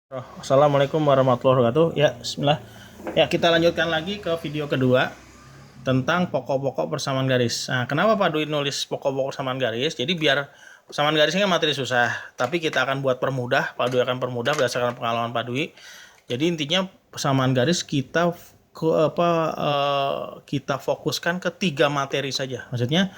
Assalamualaikum warahmatullahi wabarakatuh. Ya, bismillah. Ya, kita lanjutkan lagi ke video kedua tentang pokok-pokok persamaan garis. Nah, kenapa Pak Dwi nulis pokok-pokok persamaan garis? Jadi biar persamaan garis ini kan materi susah, tapi kita akan buat permudah. Pak Dwi akan permudah berdasarkan pengalaman Pak Dwi. Jadi intinya persamaan garis kita fokuskan ke 3 materi saja. Maksudnya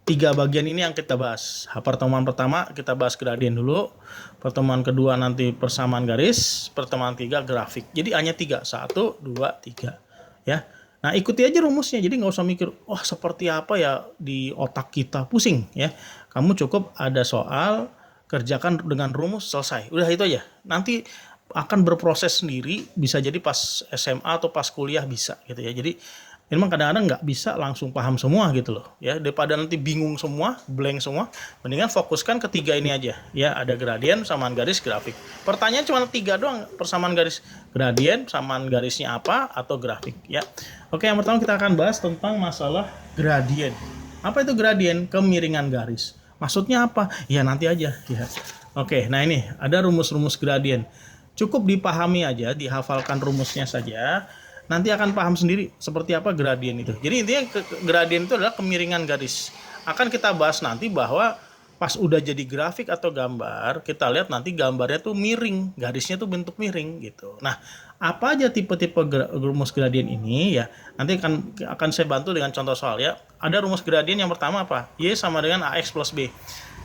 3 bagian ini yang kita bahas. Pertemuan pertama kita bahas gradien dulu, pertemuan kedua nanti persamaan garis, pertemuan 3 grafik. Jadi hanya 3, 1, 2, 3 ya. Nah, ikuti aja rumusnya, jadi nggak usah mikir wah seperti apa ya di otak kita, pusing ya. Kamu cukup ada soal, kerjakan dengan rumus, selesai, udah itu aja. Nanti akan berproses sendiri, bisa jadi pas SMA atau pas kuliah bisa gitu ya. Jadi memang kadang-kadang nggak bisa langsung paham semua gitu loh ya, daripada nanti bingung semua, blank semua, mendingan fokuskan ketiga ini aja ya. Ada gradien, samaan garis, grafik. Pertanyaan cuma 3 doang, persamaan garis, gradien, samaan garisnya apa, atau grafik ya. Oke, yang pertama kita akan bahas tentang masalah gradien. Apa itu gradien? Kemiringan garis. Maksudnya apa? Ya nanti aja ya. Oke, nah ini ada rumus-rumus gradien. Cukup dipahami aja, dihafalkan rumusnya saja, nanti akan paham sendiri seperti apa gradien itu. Jadi intinya gradien itu adalah kemiringan garis. Akan kita bahas nanti bahwa pas udah jadi grafik atau gambar, kita lihat nanti gambarnya tuh miring, garisnya tuh bentuk miring gitu. Nah, apa aja tipe-tipe rumus gradien ini ya? Nanti akan saya bantu dengan contoh soal ya. Ada rumus gradien yang pertama apa? Y sama dengan AX plus B.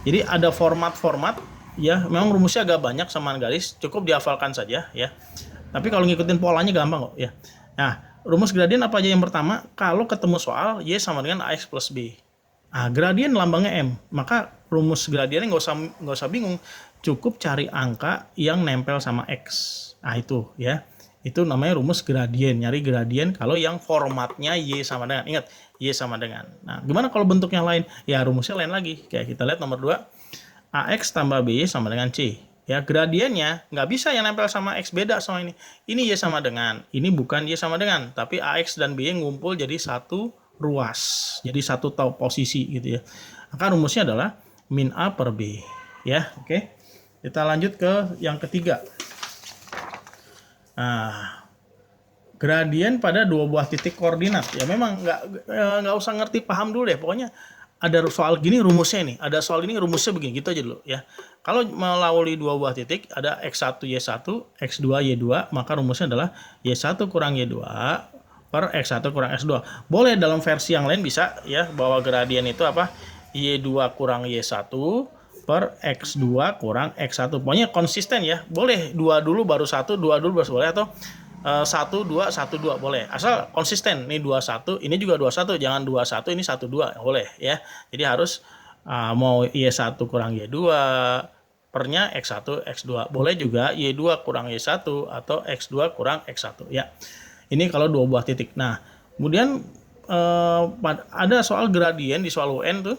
Jadi ada format-format ya, memang rumusnya agak banyak samaan garis, cukup dihafalkan saja ya. Tapi kalau ngikutin polanya gampang kok ya. Nah, rumus gradien apa aja? Yang pertama, kalau ketemu soal Y sama dengan AX plus B. Nah, gradien lambangnya M. Maka rumus gradiennya nggak usah bingung. Cukup cari angka yang nempel sama X. Nah, itu ya. Itu namanya rumus gradien. Nyari gradien kalau yang formatnya Y sama dengan. Ingat, Y sama dengan. Nah, gimana kalau bentuknya lain? Ya, rumusnya lain lagi. Kayak kita lihat nomor 2. AX tambah BY sama dengan C. Ya, gradiennya nggak bisa yang nempel sama X, beda sama ini. Ini Y sama dengan, ini bukan Y sama dengan, tapi AX dan BY ngumpul jadi satu ruas, jadi satu tahu posisi gitu ya. Maka rumusnya adalah min A per B. Ya, oke. Kita lanjut ke yang ketiga. Nah, gradien pada 2 buah titik koordinat. Ya memang nggak usah ngerti, paham dulu deh. Pokoknya ada soal gini rumusnya nih, ada soal ini rumusnya begini, gitu aja dulu ya. Kalau melalui 2 buah titik ada X1 Y1, X2 Y2, maka rumusnya adalah Y1 kurang Y2 per X1 kurang X2. Boleh dalam versi yang lain bisa ya, bahwa gradien itu apa? Y2 kurang Y1 per X2 kurang X1. Pokoknya konsisten ya. Boleh 2 dulu baru 1, 2 dulu baru boleh, atau 1, 2, 1, 2 boleh. Asal konsisten. Ini 2, 1, ini juga 2, 1. Jangan 2, 1, ini 1, 2. Boleh ya. Jadi harus mau Y1 kurang Y2 pernya X1, X2. Boleh juga Y2 kurang Y1 atau X2 kurang X1 ya. Ini kalau 2 buah titik. Nah, kemudian ada soal gradien di soal UN tuh.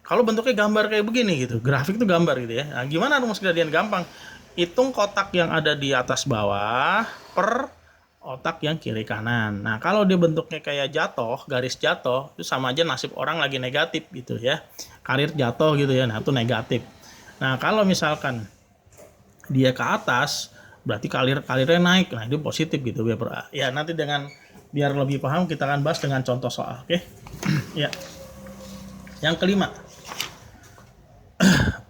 Kalau bentuknya gambar kayak begini gitu, grafik tuh gambar gitu ya. Nah, gimana rumus gradien? Gampang. Hitung kotak yang ada di atas bawah per otak yang kiri kanan. Nah, kalau dia bentuknya kayak jatuh, garis jatuh, itu sama aja nasib orang lagi negatif gitu ya. Karir jatuh gitu ya, nah itu negatif. Nah, kalau misalkan dia ke atas, berarti karirnya naik. Nah, itu positif gitu. Ya, nanti biar lebih paham kita akan bahas dengan contoh soal, oke? Ya. Yang kelima,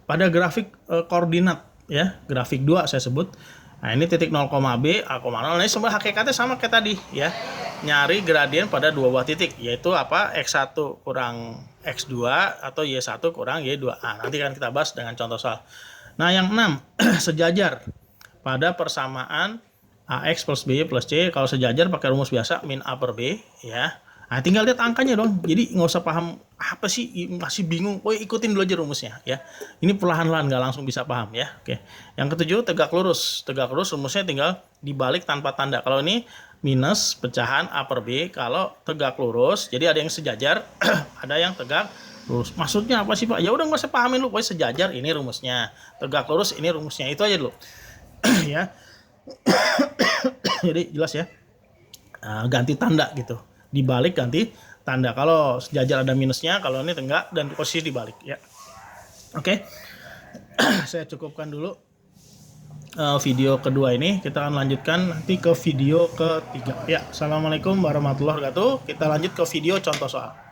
pada grafik koordinat ya, grafik 2 saya sebut. Nah, ini titik 0, B, A, 0. Ini semua hakikatnya sama kayak tadi ya. Nyari gradien pada 2 buah titik, yaitu apa? X1 kurang X2 atau Y1 kurang Y2. Nah, nanti kan kita bahas dengan contoh soal. Nah, yang 6, sejajar pada persamaan AX plus BY plus C. Kalau sejajar pakai rumus biasa, min A per B ya. Nah, tinggal lihat angkanya dong. Jadi nggak usah paham apa sih, masih bingung. Oh, ikutin dulu aja rumusnya ya. Ini perlahan-lahan, nggak langsung bisa paham ya. Oke. Yang ketujuh, tegak lurus. Tegak lurus rumusnya tinggal dibalik tanpa tanda. Kalau ini minus pecahan A per B. Kalau tegak lurus, jadi ada yang sejajar, ada yang tegak lurus. Maksudnya apa sih Pak? Ya udah nggak usah pahamin lu. Pokoknya sejajar ini rumusnya. Tegak lurus ini rumusnya. Itu aja dulu. Ya. Jadi jelas ya. Ganti tanda gitu. Dibalik ganti tanda. Kalau sejajar ada minusnya, kalau ini enggak, dan posisi dibalik ya. Oke. Saya cukupkan dulu. video kedua ini. Kita akan lanjutkan nanti ke video ketiga. Ya, assalamualaikum warahmatullahi wabarakatuh. Kita lanjut ke video contoh soal.